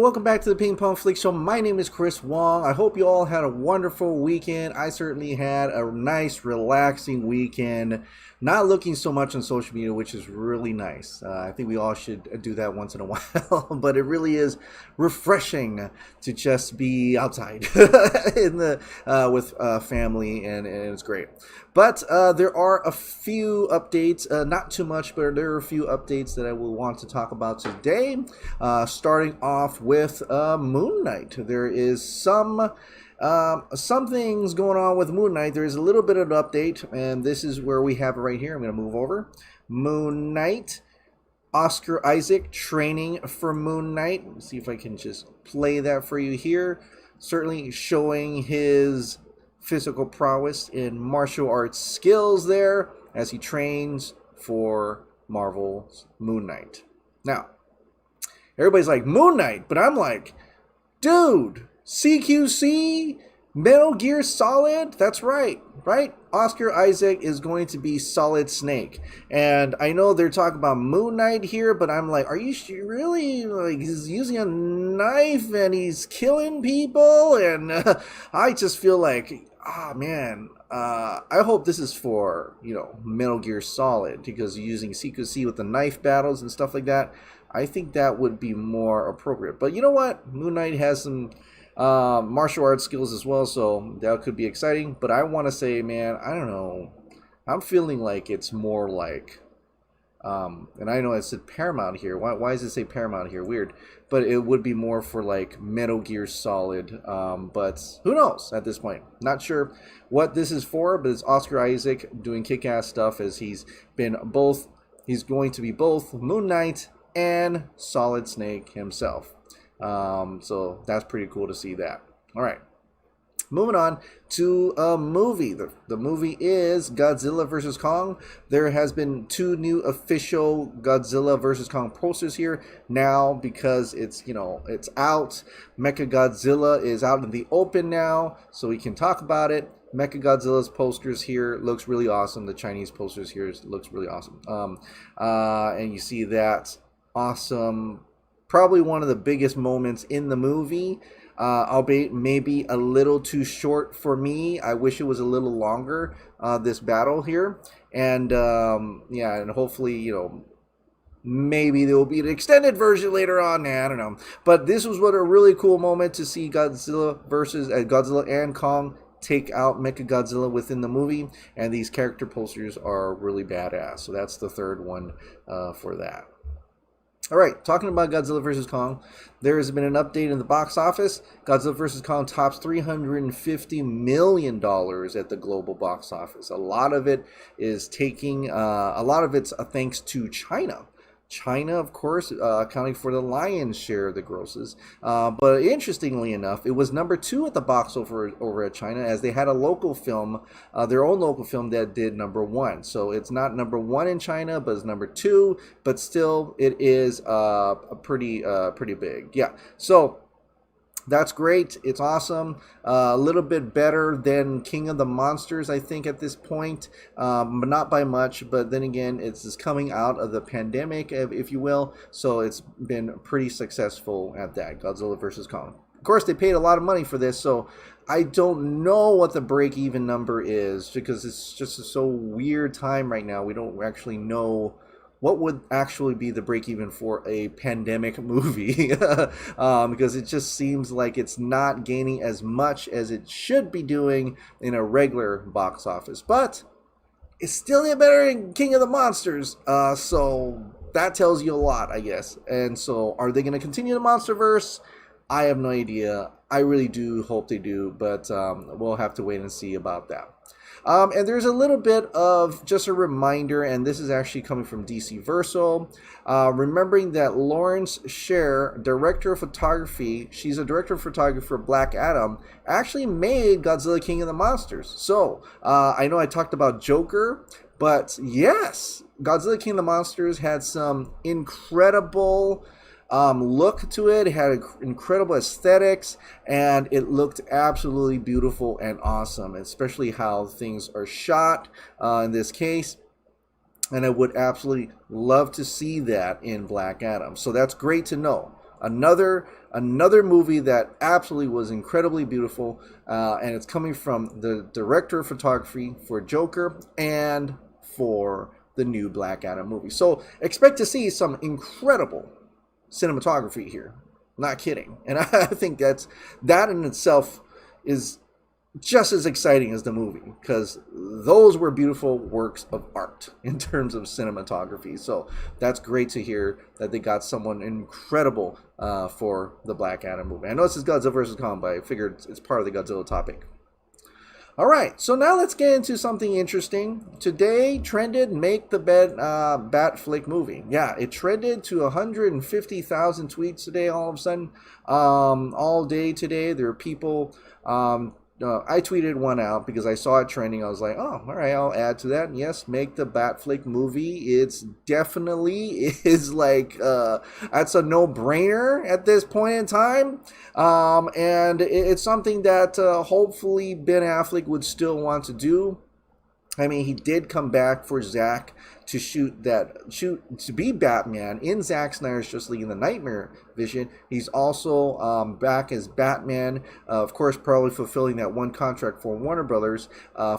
welcome back to the Ping Pong Flix Show. My name is Chris Wong. I hope you all had a wonderful weekend. I certainly had a nice, relaxing weekend. Not looking so much on social media, which is really nice. I think we all should do that once in a while, but it really is refreshing to just be outside in the with family, and it's great. But there are a few updates, not too much, but there are a few updates that I will want to talk about today. Starting off with Moon Knight. There is some things going on with Moon Knight. There is a little bit of an update, and this is where we have it right here. I'm going to move over. Moon Knight. Oscar Isaac training for Moon Knight. Let's see if I can just play that for you here. Certainly showing his physical prowess in martial arts skills there as he trains for Marvel's Moon Knight. Now, everybody's like, Moon Knight, but I'm like, dude, CQC, Metal Gear Solid, that's right? Oscar Isaac is going to be Solid Snake. And I know they're talking about Moon Knight here, but I'm like, are you really? Like, he's using a knife and he's killing people? And I just feel like, man, I hope this is for, Metal Gear Solid, because using CQC with the knife battles and stuff like that, I think that would be more appropriate. But you know what? Moon Knight has some martial arts skills as well, so that could be exciting. But I want to say, man, I don't know. I'm feeling like it's more like, and I know it said Paramount here. Why does it say Paramount here? Weird. But it would be more for like Metal Gear Solid. But who knows at this point? Not sure what this is for, but it's Oscar Isaac doing kick-ass stuff as he's going to be both Moon Knight and Solid Snake himself. So that's pretty cool to see that. All right. Moving on to a movie. The movie is Godzilla Vs Kong. There has been 2 new official Godzilla Vs Kong posters here now because it's out. Mechagodzilla is out in the open now, so we can talk about it. Mechagodzilla's posters here looks really awesome. The Chinese posters here looks really awesome. And you see that awesome, probably one of the biggest moments in the movie. Albeit maybe a little too short for me. I wish it was a little longer, this battle here. And and hopefully, maybe there will be an extended version later on. I don't know. But this was a really cool moment to see Godzilla and Kong take out Mechagodzilla within the movie. And these character posters are really badass. So that's the third one for that. All right, talking about Godzilla vs. Kong, there has been an update in the box office. Godzilla vs. Kong tops $350 million at the global box office. A lot of it is thanks to China. China, of course, accounting for the lion's share of the grosses. But interestingly enough, it was number 2 at the box over at China, as they had a local film, their own local film that did number 1. So it's not number 1 in China, but it's number 2. But still, it is a pretty big. Yeah. So that's great. It's awesome. A little bit better than King of the Monsters, I think, at this point, but not by much. But then again, it's just coming out of the pandemic, if you will. So it's been pretty successful at that. Godzilla vs. Kong. Of course, they paid a lot of money for this, so I don't know what the break-even number is, because it's just a so weird time right now. We don't actually know what would actually be the break-even for a pandemic movie, because it just seems like it's not gaining as much as it should be doing in a regular box office. But it's still better than King of the Monsters, so that tells you a lot, I guess. And so are they going to continue the Monsterverse? I have no idea. I really do hope they do, but we'll have to wait and see about that. And there's a little bit of just a reminder, and this is actually coming from DC Verso, remembering that Lawrence Sher, director of photography, she's a director of photography for Black Adam, actually made Godzilla King of the Monsters. So I know I talked about Joker, but yes, Godzilla King of the Monsters had some incredible look to it. It had incredible aesthetics, and it looked absolutely beautiful and awesome, especially how things are shot in this case. And I would absolutely love to see that in Black Adam. So that's great to know. another movie that absolutely was incredibly beautiful, and it's coming from the director of photography for Joker and for the new Black Adam movie. So expect to see some incredible cinematography here. Not kidding. And I think that in itself is just as exciting as the movie, because those were beautiful works of art in terms of cinematography. So that's great to hear that they got someone incredible for the Black Adam movie. I know this is Godzilla vs Kong, but I figured it's part of the Godzilla topic. All right, so now let's get into something interesting. Today trended make the Batfleck movie. Yeah, it trended to 150,000 tweets today all of a sudden. All day today, there are people... I tweeted one out because I saw it trending. I was like, oh, all right, I'll add to that. And yes, make the Batfleck movie. It's definitely is like, that's a no-brainer at this point in time. And it's something that hopefully Ben Affleck would still want to do. I mean, he did come back for Zack to shoot to be Batman in Zack Snyder's Justice League in the Nightmare Vision. He's also back as Batman, of course, probably fulfilling that one contract for Warner Brothers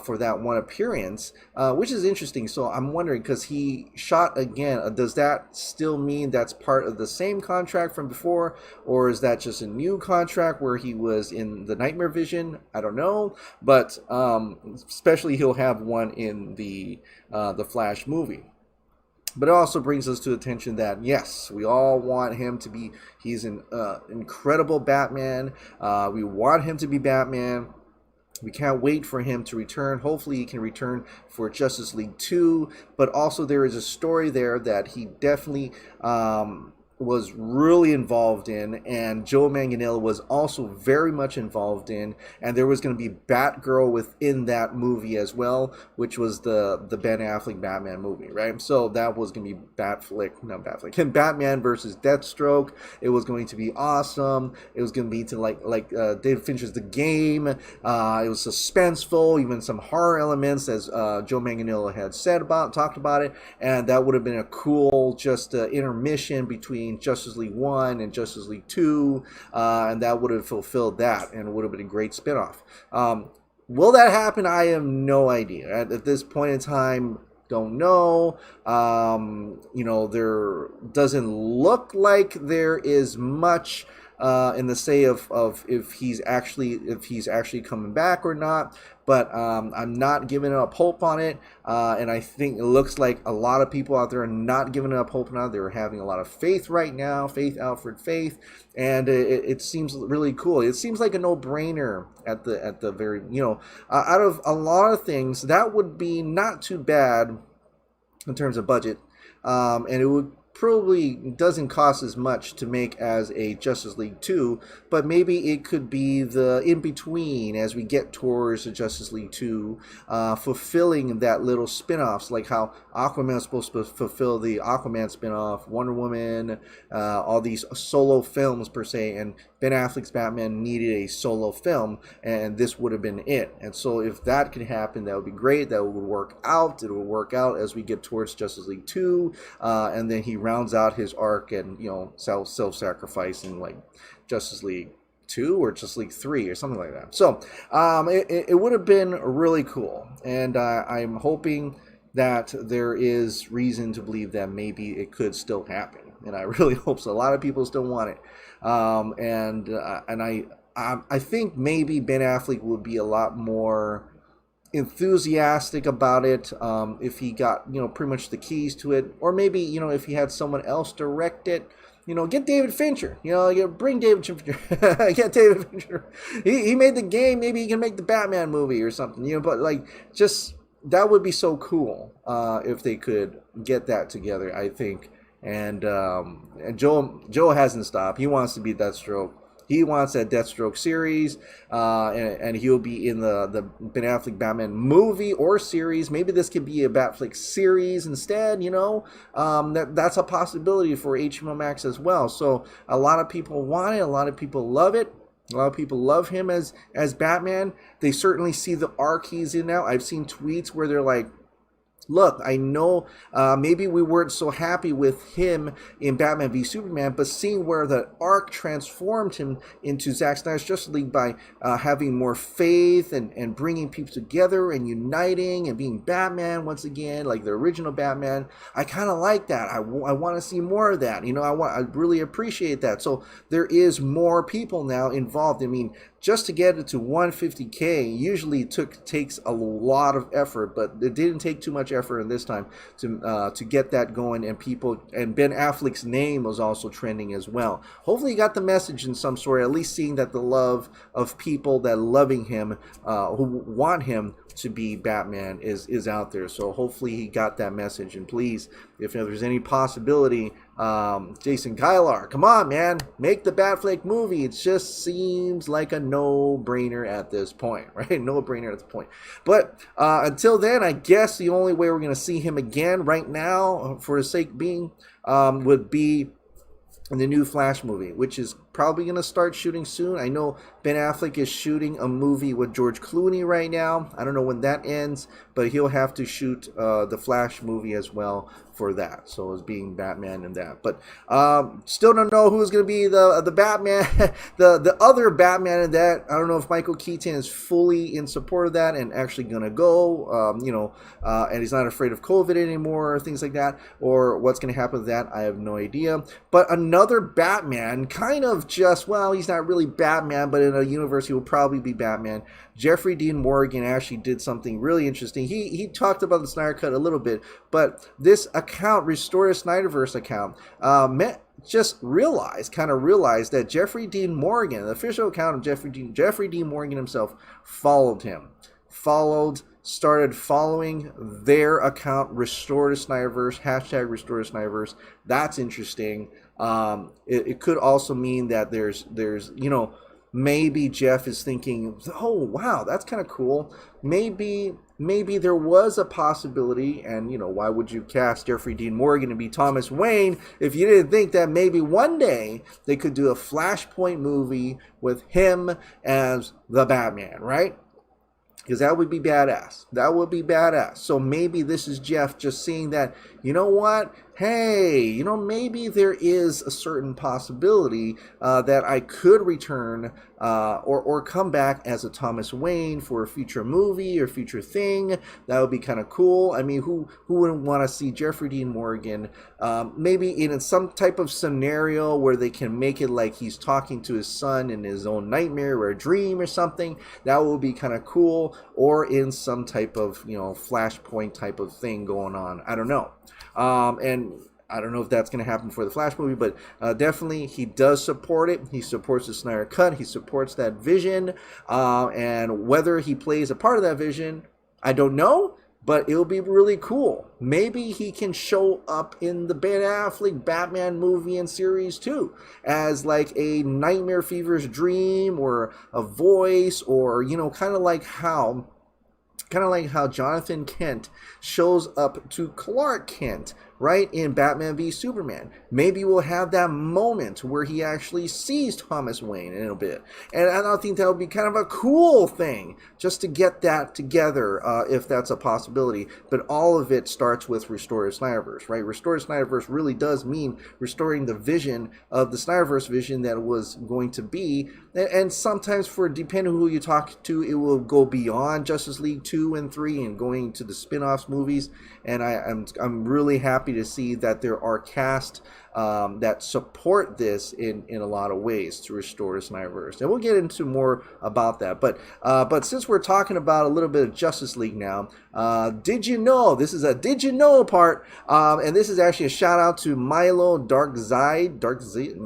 for that one appearance, which is interesting. So I'm wondering, because he shot again, does that still mean that's part of the same contract from before, or is that just a new contract where he was in the Nightmare Vision? I don't know, but especially he'll have one in the Flash movie. But it also brings us to attention that, yes, we all want him to be, he's an incredible Batman. We want him to be Batman. We can't wait for him to return. Hopefully he can return for Justice League 2. But also there is a story there that he definitely was really involved in, and Joe Manganiello was also very much involved in, and there was going to be Batgirl within that movie as well, which was the Ben Affleck Batman movie, right? So that was going to be Batman versus Deathstroke. It was going to be awesome. It was going to be to like David Fincher's The Game. It was suspenseful, even some horror elements, as Joe Manganiello had talked about it, and that would have been a cool just intermission between Justice League 1 and Justice League 2, and that would have fulfilled that, and it would have been a great spinoff. Will that happen? I have no idea. At this point in time, don't know. There doesn't look like there is much in the say of if he's actually coming back or not. But I'm not giving up hope on it, and I think it looks like a lot of people out there are not giving up hope on it. They're having a lot of faith right now, faith, and it seems really cool. It seems like a no-brainer at the very, out of a lot of things, that would be not too bad in terms of budget, and it would probably doesn't cost as much to make as a Justice League 2, but maybe it could be the in-between as we get towards the Justice League 2, fulfilling that little spin-offs, like how Aquaman is supposed to fulfill the Aquaman spin-off, Wonder Woman, all these solo films per se, and Ben Affleck's Batman needed a solo film, and this would have been it. And so if that could happen, that would be great. That would work out. It would work out as we get towards Justice League 2, and then he rounds out his arc and, self-sacrificing like Justice League 2 or Justice League 3 or something like that. So it would have been really cool, and I'm hoping that there is reason to believe that maybe it could still happen, and I really hope so. A lot of people still want it, and I think maybe Ben Affleck would be a lot more enthusiastic about it if he got pretty much the keys to it, or maybe if he had someone else direct it. Get David Fincher. Bring David Fincher. Get David Fincher. He made The Game. Maybe he can make the Batman movie or something. But just that would be so cool if they could get that together, I think. And Joe hasn't stopped. He wants to be Deathstroke. He wants that Deathstroke series, and he'll be in the Ben Affleck Batman movie or series. Maybe this could be a Batfleck series instead, that's a possibility for HBO Max as well. So a lot of people want it. A lot of people love it. A lot of people love him as Batman. They certainly see the arc he's in now. I've seen tweets where they're like, look, I know maybe we weren't so happy with him in Batman v Superman, but seeing where the arc transformed him into Zack Snyder's Justice League by having more faith and bringing people together and uniting and being Batman once again, like the original Batman, I kind of like that. I want to see more of that. You know, I really appreciate that. So there is more people now involved. I mean, just to get it to 150K usually takes a lot of effort, but it didn't take too much effort in this time to get that going. And people, and Ben Affleck's name was also trending as well. Hopefully, you got the message in some sort. At least seeing that the love of people that loving him, who want him to be Batman, is out there. So hopefully he got that message. And please, if there's any possibility, Jason Kylar, come on, man, make the Batfleck movie. It just seems like a no-brainer at this point, right? No-brainer at this point. But until then, I guess the only way we're going to see him again right now, for the sake being, would be in the new Flash movie, which is probably going to start shooting soon. I know Ben Affleck is shooting a movie with George Clooney right now. I don't know when that ends, but he'll have to shoot the Flash movie as well for that. So as being Batman in that. But still don't know who's going to be the Batman, the other Batman in that. I don't know if Michael Keaton is fully in support of that and actually going to go, and he's not afraid of COVID anymore or things like that, or what's going to happen with that. I have no idea. But another Batman, kind of just, well, he's not really Batman, but in a universe he will probably be Batman. Jeffrey Dean Morgan actually did something really interesting. He talked about the Snyder Cut a little bit, but this account, Restore the Snyderverse account, kind of realized that Jeffrey Dean Morgan, the official account of Jeffrey Dean Morgan himself, started following their account, Restore the Snyderverse, hashtag Restore the Snyderverse. That's interesting. It could also mean that there's maybe Jeff is thinking, oh wow, that's kind of cool. Maybe there was a possibility, and why would you cast Jeffrey Dean Morgan to be Thomas Wayne if you didn't think that maybe one day they could do a Flashpoint movie with him as the Batman, right? Because that would be badass. That would be badass. So maybe this is Jeff just seeing that, you know what? Hey, maybe there is a certain possibility that I could return or come back as a Thomas Wayne for a future movie or future thing. That would be kind of cool. I mean, who wouldn't want to see Jeffrey Dean Morgan maybe in some type of scenario where they can make it like he's talking to his son in his own nightmare or a dream or something? That would be kind of cool. Or in some type of, Flashpoint type of thing going on. I don't know. And I don't know if that's going to happen for the Flash movie, but definitely he does support it. He supports the Snyder Cut. He supports that vision. And whether he plays a part of that vision, I don't know, but it'll be really cool. Maybe he can show up in the Ben Affleck Batman movie and series too, as like a nightmare fever's dream or a voice, or kind of like how Jonathan Kent shows up to Clark Kent, right, in Batman v Superman. Maybe we'll have that moment where he actually sees Thomas Wayne in a bit. And I think that would be kind of a cool thing, just to get that together, if that's a possibility. But all of it starts with Restore the Snyderverse, right? Restore the Snyderverse really does mean restoring the vision of the Snyderverse vision that it was going to be. And sometimes, depending on who you talk to, it will go beyond Justice League 2 and 3 and going to the spin-offs movies. And I'm really happy to see that there are cast that support this in a lot of ways to restore the Snyderverse. And we'll get into more about that. But since we're talking about a little bit of Justice League now, did you know? This is a did you know part, and this is actually a shout out to Milo Darkseid,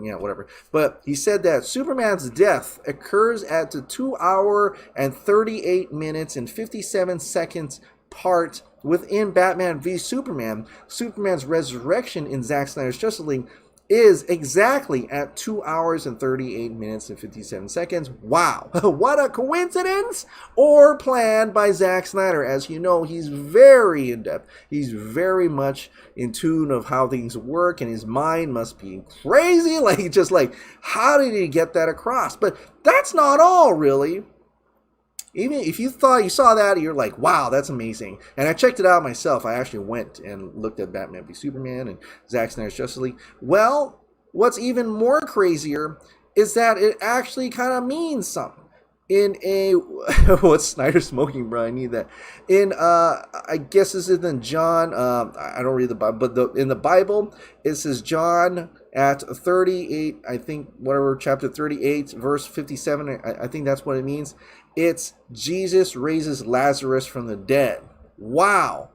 yeah, whatever. But he said that Superman's death occurs at the 2 hour and 38 minutes and 57 seconds part within Batman v Superman. Superman's resurrection in Zack Snyder's Justice League is exactly at 2 hours and 38 minutes and 57 seconds. Wow. What a coincidence, or planned by Zack Snyder. As you know, he's very in-depth. He's very much in tune of how things work, and his mind must be crazy. How did he get that across? But that's not all, really. Even if you thought you saw that, you're like, wow, that's amazing. And I checked it out myself. I actually went and looked at Batman v Superman and Zack Snyder's Justice League. Well, what's even more crazier is that it actually kind of means something. In a what's Snyder smoking, bro? I need that. In I guess this is in John. I don't read the Bible, but in the Bible it says John at 38. I think whatever chapter 38, verse 57. I think that's what it means. It's Jesus raises Lazarus from the dead. Wow,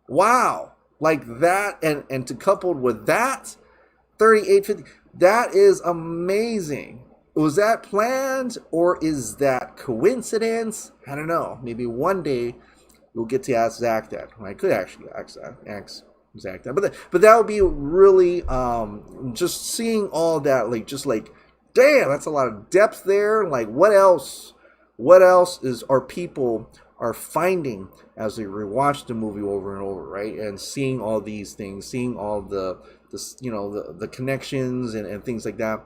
wow, like that, and to coupled with that, 38:50. That is amazing. Was that planned or is that coincidence? I don't know. Maybe one day we'll get to ask Zach that. I could actually ask Zach that. But that would be really just seeing all that, like, just like, damn, that's a lot of depth there. Like, what else? What else is our people are finding as they rewatch the movie over and over, right? And seeing all these things, seeing all the connections and things like that.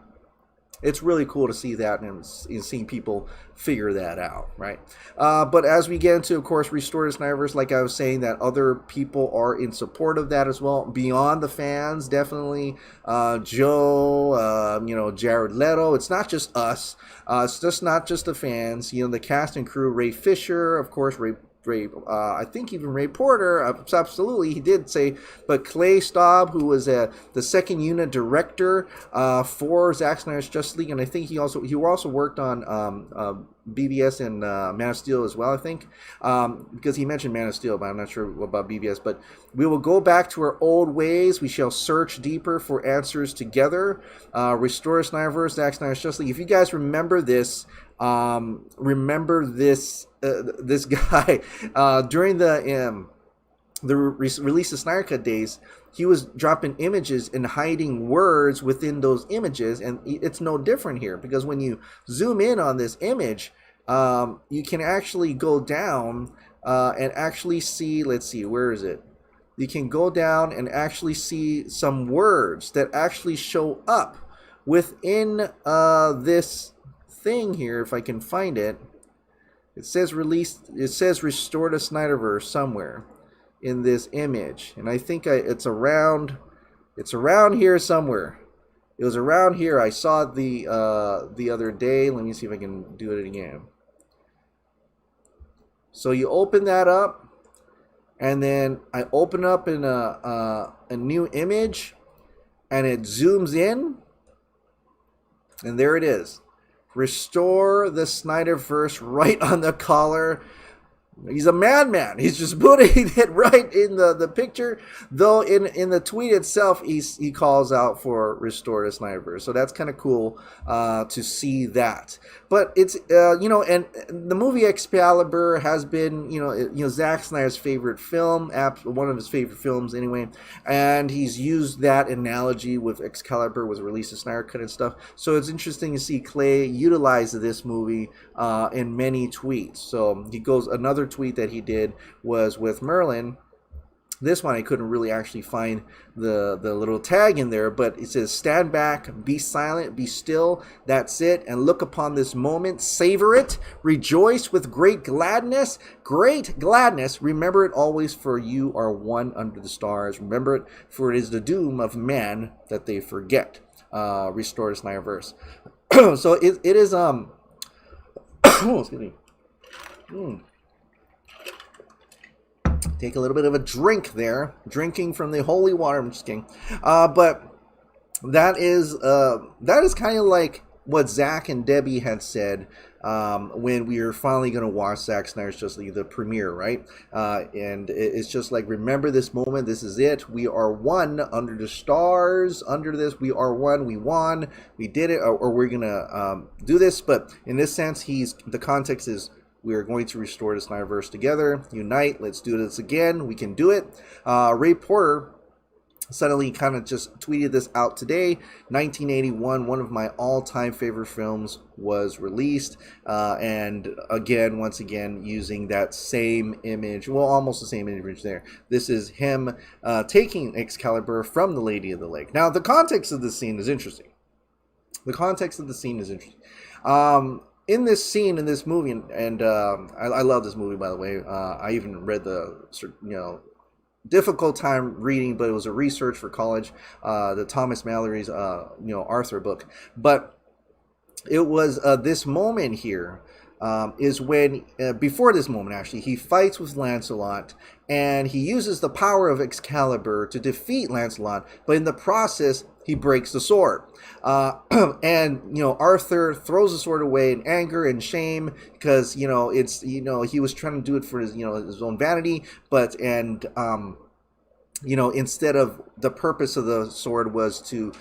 It's really cool to see that and seeing people figure that out, right? But as we get into, of course, Restore the Snyderverse, like I was saying, that other people are in support of that as well. Beyond the fans, definitely. Joe, Jared Leto. It's not just us. It's just not just the fans. The cast and crew, Ray Fisher, of course, I think even Ray Porter, absolutely, he did say, but Clay Staub, who was the second unit director for Zack Snyder's Justice League, and I think he also worked on BVS and Man of Steel as well, I think, because he mentioned Man of Steel, but I'm not sure about BVS. But we will go back to our old ways. We shall search deeper for answers together. Restore Snyderverse, Zack Snyder's Justice League. If you guys remember this, this guy during the release of Snyder Cut days, he was dropping images and hiding words within those images, and it's no different here, because when you zoom in on this image, you can actually go down and actually see, let's see, where is it? You can go down and actually see some words that actually show up within this thing here, if I can find it. It says Restore the Snyderverse somewhere in this image, and I think it's around here somewhere. It was around here. I saw it the other day. Let me see if I can do it again. So you open that up, and then I open up in a new image, and it zooms in, and there it is. Restore the Snyderverse right on the collar. He's a madman. He's just putting it right in the picture. Though in the tweet itself, he calls out for Restore the Snyderverse. So that's kind of cool to see that. But it's and the movie Excalibur has been Zack Snyder's favorite film, one of his favorite films anyway, and he's used that analogy with Excalibur with the release of Snyder Cut and stuff. So it's interesting to see Clay utilize this movie in many tweets. So he goes, another tweet that he did was with Merlin. This one I couldn't really actually find the little tag in there, but it says, stand back, be silent, be still, that's it, and look upon this moment, savor it, rejoice with great gladness, remember it always, for you are one under the stars, remember it, for it is the doom of man that they forget. Restore the Snyderverse. So it is excuse me. Take a little bit of a drink there, drinking from the holy water. I'm just kidding. But that is kind of like what Zach and Debbie had said when we were finally going to watch Zack Snyder's Justice League, the premiere, right? And it's just like, remember this moment. This is it. We are one under the stars. Under this, we are one. We won. We did it. Or we're going to do this. But in this sense, the context is, we are going to restore the Snyderverse together. Unite. Let's do this again. We can do it. Ray Porter suddenly kind of just tweeted this out today. 1981, one of my all-time favorite films, was released. And again, once again, using that same image. Well, almost the same image there. This is him taking Excalibur from the Lady of the Lake. Now, the context of this scene is interesting. in this scene in this movie, and I love this movie, by the way. I even read the difficult time reading, but it was a research for college, the Thomas Mallory's Arthur book. But it was this moment here is when, before this moment actually, he fights with Lancelot, and he uses the power of Excalibur to defeat Lancelot, but in the process he breaks the sword. And Arthur throws the sword away in anger and shame, because he was trying to do it for his his own vanity, but instead of the purpose of the sword was to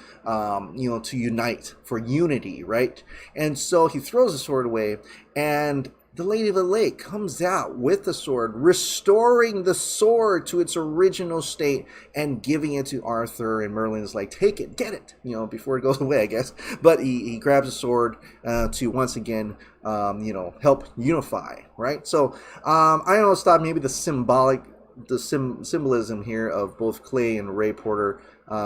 unite, for unity, right? And so he throws the sword away, and the Lady of the Lake comes out with the sword, restoring the sword to its original state and giving it to Arthur. And Merlin is like, take it, get it, before it goes away, I guess. But he grabs the sword to once again, help unify, right? So I don't know, stop maybe the symbolism here of both Clay and Ray Porter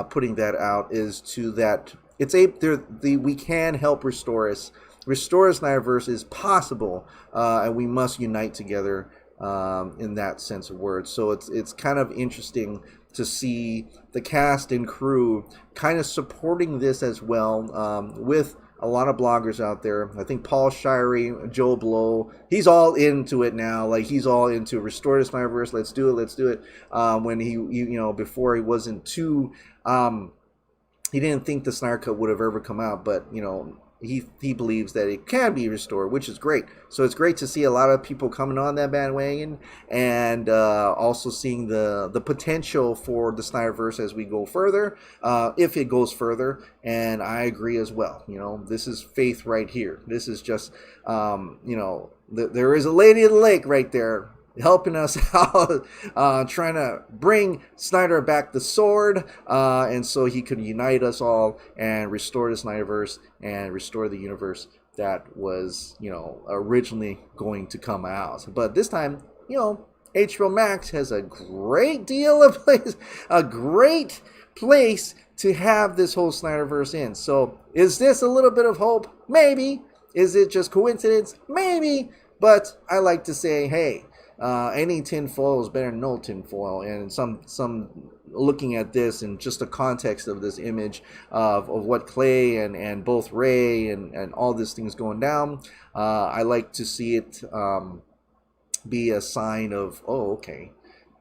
putting that out is to that we can help restore us. Restore Snyderverse is possible, and we must unite together in that sense of words. So it's kind of interesting to see the cast and crew kind of supporting this as well, with a lot of bloggers out there. I think Paul Shirey, Joe Blow, he's all into it now. Like, he's all into restore the Snyderverse. Let's do it. When he before he wasn't too, he didn't think the Snyder Cut would have ever come out, but he believes that it can be restored, which is great. So it's great to see a lot of people coming on that bandwagon, and also seeing the potential for the Snyderverse as we go further, if it goes further. And I agree as well. This is faith right here. This is just, there is a Lady of the Lake right there helping us out, trying to bring Snyder back the sword, and so he could unite us all and restore the Snyderverse and restore the universe that was, originally going to come out. But this time, HBO Max has a great deal of place, a great place to have this whole Snyderverse in. So is this a little bit of hope? Maybe. Is it just coincidence? Maybe. But I like to say, hey, any tinfoil is better than no tinfoil. And some looking at this in just the context of this image of what Clay and both Ray and all these things going down, I like to see it be a sign of, okay,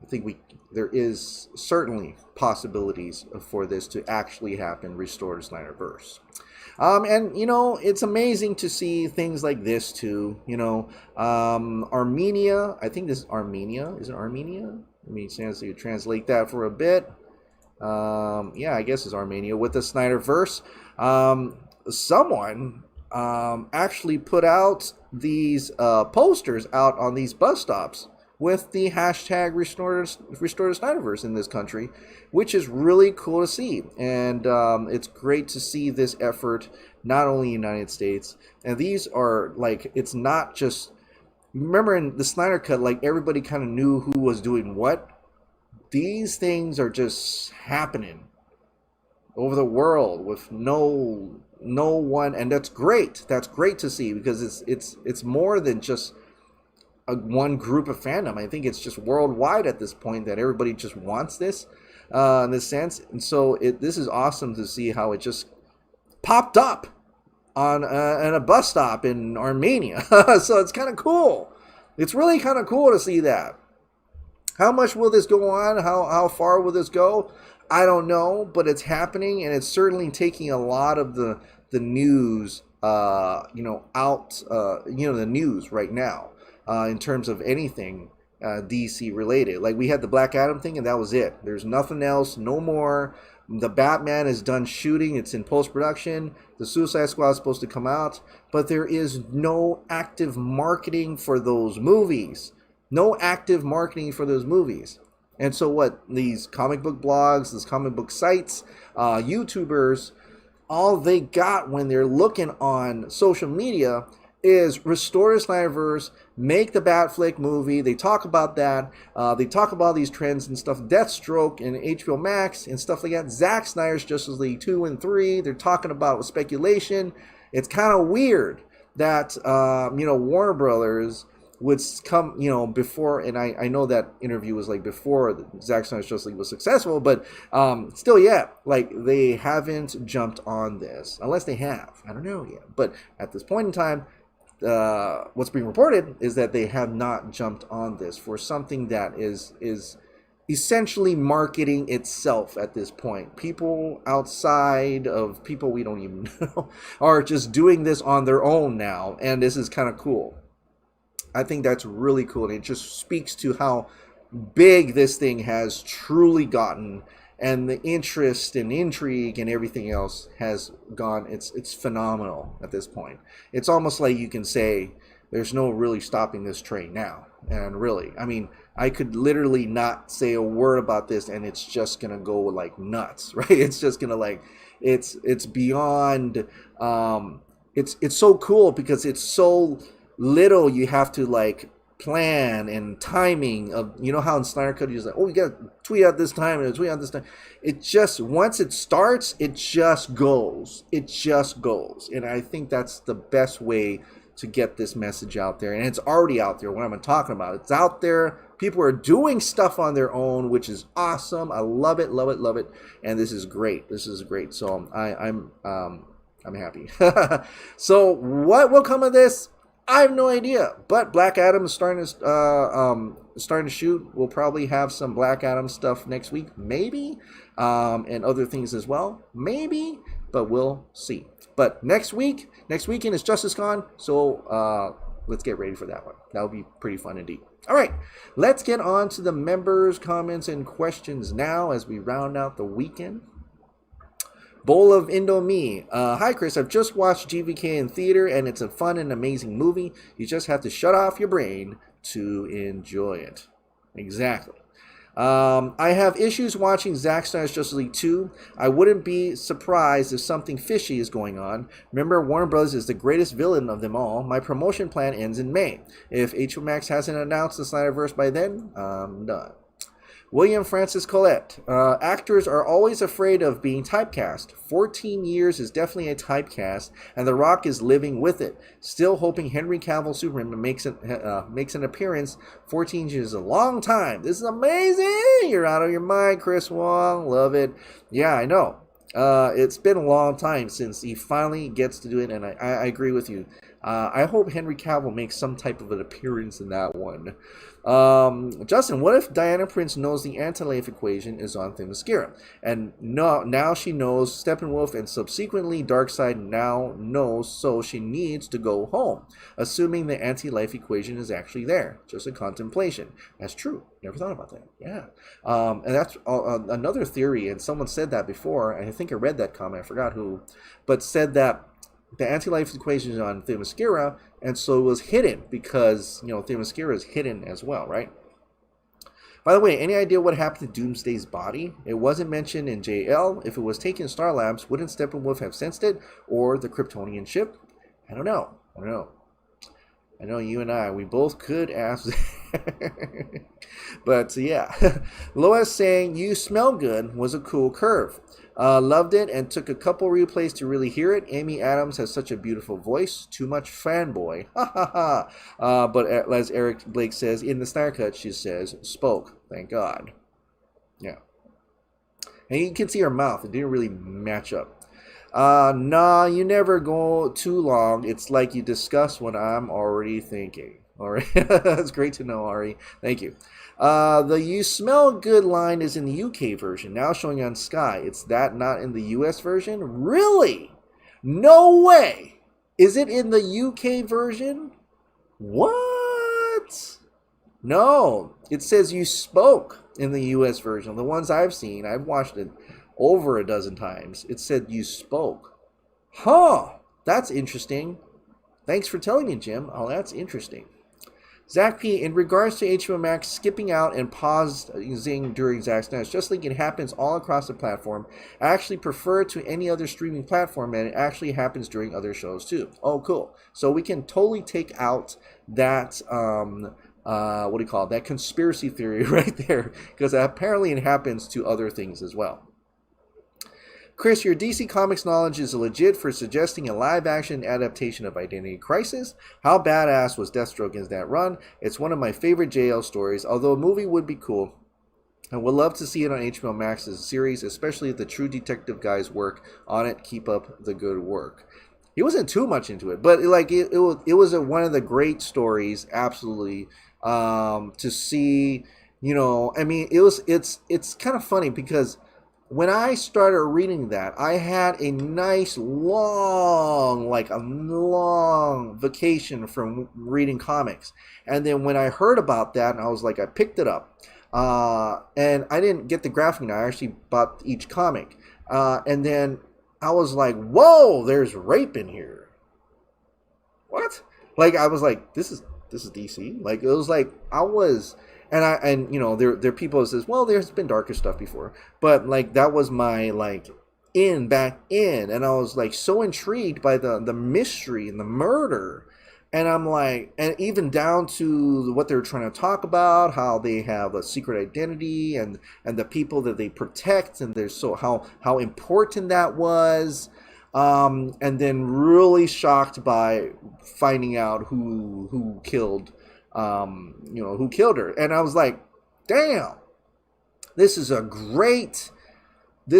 I think there is certainly possibilities for this to actually happen, restore the Snyderverse. And it's amazing to see things like this too. Armenia, I think this is Armenia. Is it Armenia? Let me translate that for a bit. Yeah, I guess it's Armenia with the Snyderverse. Someone actually put out these posters out on these bus stops with the hashtag restore the Snyderverse in this country, which is really cool to see. And it's great to see this effort not only in the United States. And these are it's not just, remember in the Snyder Cut, everybody kind of knew who was doing what. These things are just happening over the world with no one, and that's great. That's great to see, because it's more than just one group of fandom. I think it's just worldwide at this point that everybody just wants this in this sense. And so this is awesome to see how it just popped up on a bus stop in Armenia. So it's kind of cool. It's really kind of cool to see that. How much will this go on? How far will this go? I don't know, but it's happening, and it's certainly taking a lot of the news out, the news right now. In terms of anything DC related. We had the Black Adam thing, and that was it. There's nothing else, no more. The Batman is done shooting, it's in post-production. The Suicide Squad is supposed to come out, but there is no active marketing for those movies. No active marketing for those movies. And so what, these comic book blogs, these comic book sites, YouTubers, all they got when they're looking on social media is restore the Snyderverse, make the Batfleck movie. They talk about that. They talk about these trends and stuff. Deathstroke and HBO Max and stuff like that. Zack Snyder's Justice League 2 and 3. They're talking about speculation. It's kind of weird that Warner Brothers would come, before, and I know that interview was like before the Zack Snyder Justice League was successful, but still, yeah, like they haven't jumped on this, unless they have. I don't know yet. But at this point in time, what's being reported is that they have not jumped on this for something that is essentially marketing itself at this point. People outside of people we don't even know are just doing this on their own now, and this is kind of cool. I think that's really cool, and it just speaks to how big this thing has truly gotten, and the interest and intrigue and everything else has gone. It's phenomenal at this point. It's almost like you can say there's no really stopping this train now. And really, I mean, I could literally not say a word about this and it's just gonna go like nuts, right? It's just gonna like, it's beyond, it's so cool because it's so little you have to like plan and timing of, how in Snyder Cut you're like, oh, you got to tweet out this time and tweet out this time. It just, once it starts, it just goes. And I think that's the best way to get this message out there. And it's already out there. What I'm talking about, it's out there. People are doing stuff on their own, which is awesome. I love it. And this is great. So I'm happy. So what will come of this? I have no idea, but Black Adam is starting to shoot. We'll probably have some Black Adam stuff next week, maybe, and other things as well, maybe, but we'll see. But next weekend is Justice Con, so let's get ready for that one. That'll be pretty fun indeed. All right, let's get on to the members' comments and questions now as we round out the weekend. Bowl of Indomie. Hi, Chris. I've just watched GVK in theater, and it's a fun and amazing movie. You just have to shut off your brain to enjoy it. Exactly. I have issues watching Zack Snyder's Justice League 2. I wouldn't be surprised if something fishy is going on. Remember, Warner Bros. Is the greatest villain of them all. My promotion plan ends in May. If HBO Max hasn't announced the Snyderverse by then, I'm done. William Francis Collette. Actors are always afraid of being typecast. 14 years is definitely a typecast, and The Rock is living with it. Still hoping Henry Cavill Superman makes an appearance. 14 years is a long time. This is amazing. You're out of your mind, Chris Wong. Love it. Yeah, I know. It's been a long time since he finally gets to do it, and I agree with you. I hope Henry Cavill makes some type of an appearance in that one. Justin, what if Diana Prince knows the anti-life equation is on Themyscira? And now she knows Steppenwolf, and subsequently Darkseid now knows, so she needs to go home, assuming the anti-life equation is actually there. Just a contemplation. That's true. Never thought about that. Yeah. And that's another theory, and someone said that before, and I think I read that comment, I forgot who, but said that the anti-life equation is on Themyscira, and so it was hidden because, Themyscira is hidden as well, right? By the way, any idea what happened to Doomsday's body? It wasn't mentioned in JL. If it was taken in Star Labs, wouldn't Steppenwolf have sensed it? Or the Kryptonian ship? I don't know. I know you and I, we both could ask. But yeah. Lois saying, you smell good was a cool curve. Loved it and took a couple replays to really hear it. Amy Adams has such a beautiful voice. Too much fanboy. Ha ha ha. But as Eric Blake says, in the Snyder Cut, she says, spoke. Thank God. Yeah. And you can see her mouth. It didn't really match up. Nah, you never go too long. It's like you discuss what I'm already thinking. All right. That's great to know, Ari. Thank you. The you smell good line is in the UK version, now showing on Sky. It's that not in the US version? Really? No way! Is it in the UK version? What? No. It says you spoke in the US version. The ones I've seen, I've watched it over a dozen times. It said you spoke. Huh. That's interesting. Thanks for telling me, Jim. Oh, that's interesting. Zach P, in regards to HBO Max skipping out and pausing during Zack Snyder's Justice League, it happens all across the platform. I actually prefer it to any other streaming platform, and it actually happens during other shows too. Oh, cool. So we can totally take out that, that conspiracy theory right there, because apparently it happens to other things as well. Chris, your DC Comics knowledge is legit for suggesting a live-action adaptation of Identity Crisis. How badass was Deathstroke in that run? It's one of my favorite JL stories, although a movie would be cool. I would love to see it on HBO Max as a series, especially if the True Detective guys work on it. Keep up the good work. He wasn't too much into it, but like it was one of the great stories, absolutely. To see, you know, I mean, it's kind of funny because when I started reading that, I had a nice long vacation from reading comics, and then when I heard about that, and I was like, I picked it up. And I didn't get the graphic novel. I actually bought each comic. And then I was like, whoa, there's rape in here. What? Like, I was like, this is DC. Like, it was like, and you know, there are people that says, well, there's been darker stuff before. But like, that was my back in. And I was like so intrigued by the mystery and the murder. And I'm like, and even down to what they're trying to talk about, how they have a secret identity and the people that they protect, and there's how important that was. And then really shocked by finding out who killed her. And I was like, damn, this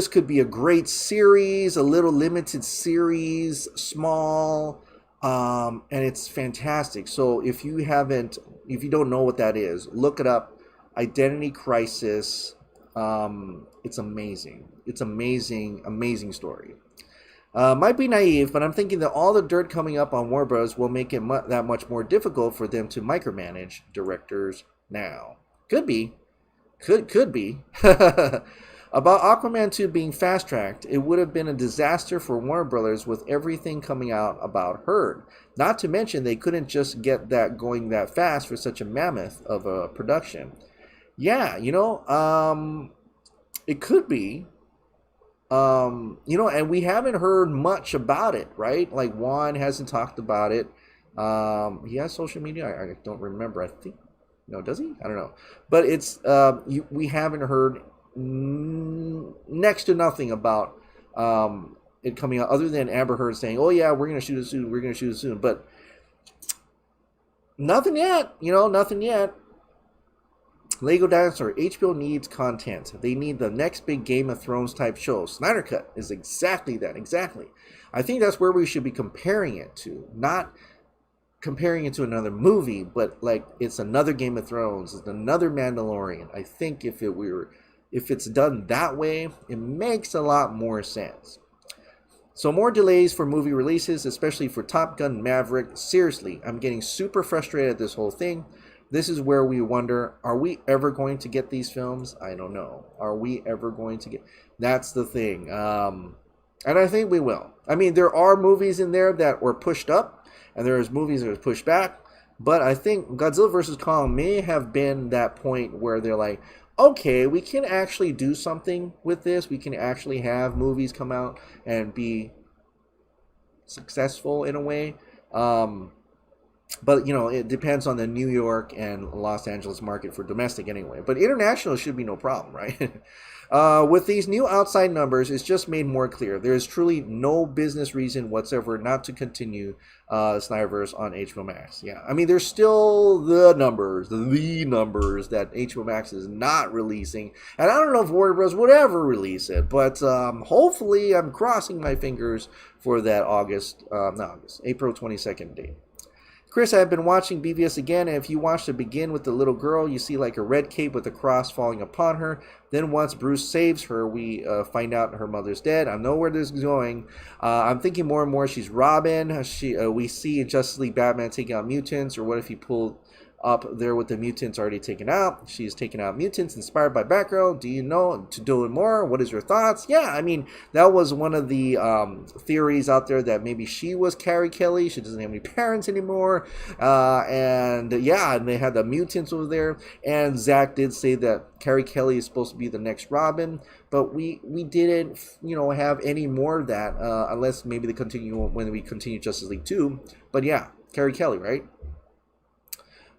could be a great series, a little limited series, small. And it's fantastic. So if you don't know what that is, look it up. Identity Crisis. It's amazing. It's amazing story. Might be naive, but I'm thinking that all the dirt coming up on Warner Bros. Will make it that much more difficult for them to micromanage directors now. Could be. Could be. About Aquaman 2 being fast-tracked, it would have been a disaster for Warner Brothers with everything coming out about Heard. Not to mention they couldn't just get that going that fast for such a mammoth of a production. Yeah, you know, it could be. You know, and we haven't heard much about it, right? Like, Juan hasn't talked about it. He has social media? I don't remember. I think, no, does he? I don't know. But it's, we haven't heard next to nothing about it coming out, other than Amber Heard saying, oh yeah, we're going to shoot it soon, but nothing yet, you know, nothing yet. Lego Dinosaur, HBO needs content. They need the next big Game of Thrones type show. Snyder Cut is exactly that, exactly. I think that's where we should be comparing it to, not comparing it to another movie, but like it's another Game of Thrones, it's another Mandalorian. I think if it's done that way, it makes a lot more sense. So more delays for movie releases, especially for Top Gun Maverick. Seriously, I'm getting super frustrated at this whole thing. This is where we wonder, are we ever going to get these films? I don't know. Are we ever going to get... That's the thing. And I think we will. I mean, there are movies in there that were pushed up, and there's movies that were pushed back. But I think Godzilla vs. Kong may have been that point where they're like, okay, we can actually do something with this. We can actually have movies come out and be successful in a way. But, you know, it depends on the New York and Los Angeles market for domestic anyway. But international should be no problem, right? With these new outside numbers, it's just made more clear. There is truly no business reason whatsoever not to continue Snyderverse on HBO Max. Yeah, I mean, there's still the numbers that HBO Max is not releasing. And I don't know if Warner Bros. Would ever release it. But hopefully, I'm crossing my fingers for that April 22nd date. Chris, I have been watching BVS again, and if you watch the begin with the little girl, you see like a red cape with a cross falling upon her. Then once Bruce saves her, we find out her mother's dead. I know where this is going. I'm thinking more and more she's Robin. We see in Justice League Batman taking out mutants, or what if he pulled up there with the mutants already taken out? She's taken out mutants inspired by Batgirl. Do you know to do it more? What is your thoughts? Yeah, I mean, that was one of the theories out there that maybe she was Carrie Kelly. She doesn't have any parents anymore. And yeah, and they had the mutants over there. And Zack did say that Carrie Kelly is supposed to be the next Robin. But we didn't, you know, have any more of that unless maybe when we continue Justice League 2. But yeah, Carrie Kelly, right?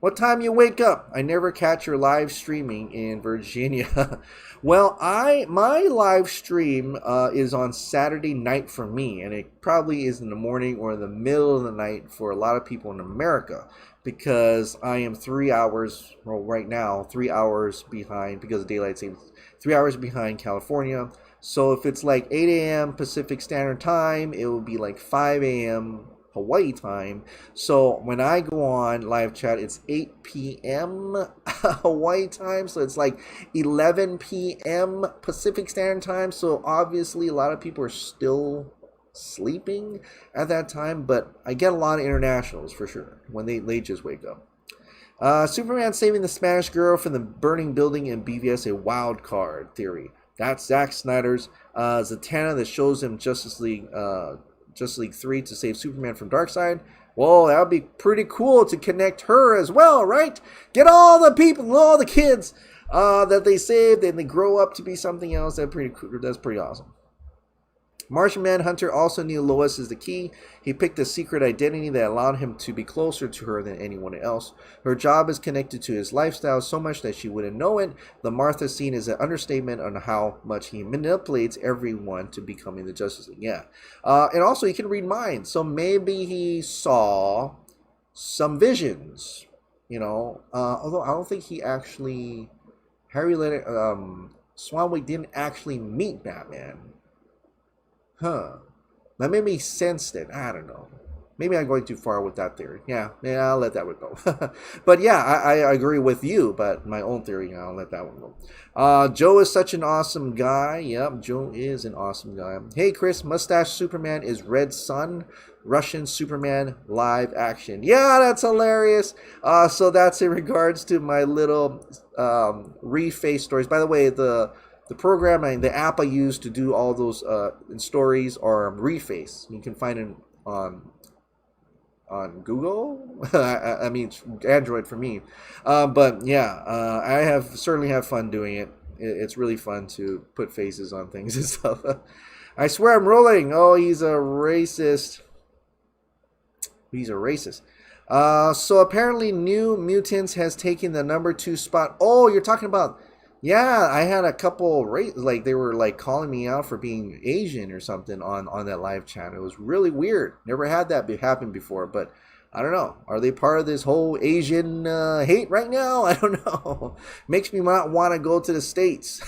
What time you wake up? I never catch your live streaming in Virginia. Well, my live stream is on Saturday night for me, and it probably is in the morning or in the middle of the night for a lot of people in America, because I am 3 hours, well, right now, 3 hours behind because of daylight savings, 3 hours behind California. So if it's like 8 a.m. Pacific Standard Time, it will be like 5 a.m. Hawaii time. So when I go on live chat, it's 8 p.m. Hawaii time. So it's like 11 p.m. Pacific Standard Time. So obviously a lot of people are still sleeping at that time. But I get a lot of internationals for sure when they just wake up. Superman saving the Spanish girl from the burning building in BVS, a wild card theory. That's Zack Snyder's Zatanna that shows him Justice League 3 to save Superman from Darkseid. Well, that would be pretty cool to connect her as well, right? Get all the people, all the kids that they saved, and they grow up to be something else. That's pretty cool. That's pretty awesome. Martian Manhunter also knew Lois is the key. He picked a secret identity that allowed him to be closer to her than anyone else. Her job is connected to his lifestyle so much that she wouldn't know it. The Martha scene is an understatement on how much he manipulates everyone to becoming the Justice League. Yeah. And also he can read minds. So maybe he saw some visions, you know. Although I don't think he actually, Swanwick didn't actually meet Batman. That made me sense it. I don't know. Maybe I'm going too far with that theory. Yeah, I'll let that one go. But yeah, I agree with you, but my own theory, I'll let that one go. Joe is such an awesome guy. Yep, Joe is an awesome guy. Hey, Chris, Mustache Superman is Red Sun, Russian Superman live action. Yeah, that's hilarious. So that's in regards to my little reface stories. By the way, the program and the app I use to do all those stories are Reface. You can find it on Google. I mean, it's Android for me. But yeah, I certainly have fun doing it. It's really fun to put faces on things and stuff. I swear I'm rolling. Oh, he's a racist. He's a racist. So apparently New Mutants has taken the #2 spot. Oh, you're talking about... Yeah, I had a couple, like, they were, like, calling me out for being Asian or something on that live chat. It was really weird. Never had that happen before, but I don't know. Are they part of this whole Asian hate right now? I don't know. Makes me not want to go to the States.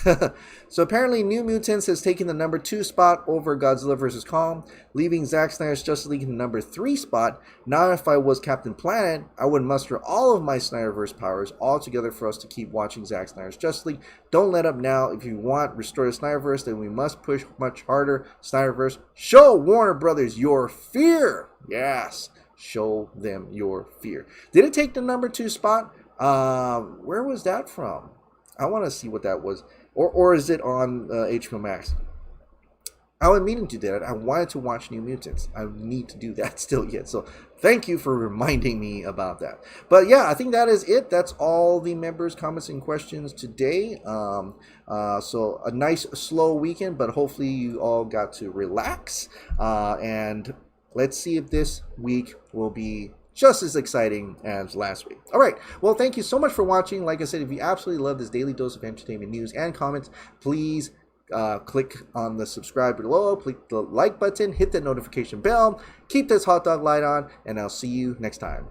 So apparently New Mutants has taken the #2 spot over Godzilla Vs Kong, leaving Zack Snyder's Justice League in the #3 spot. Now if I was Captain Planet, I would muster all of my Snyderverse powers all together for us to keep watching Zack Snyder's Justice League. Don't let up now. If you want restore the Snyderverse, then we must push much harder. Snyderverse, show Warner Brothers your fear. Yes. Show them your fear. Did it take the #2 spot? Where was that from? I want to see what that was. Or is it on HBO Max? I was meaning to do that. I wanted to watch New Mutants. I need to do that still yet. So thank you for reminding me about that. But yeah, I think that is it. That's all the members' comments and questions today. So a nice slow weekend, but hopefully you all got to relax. And let's see if this week will be just as exciting as last week. All right. Well, thank you so much for watching. Like I said, if you absolutely love this daily dose of entertainment news and comments, please click on the subscribe below, click the like button, hit the notification bell, keep this hot dog light on, and I'll see you next time.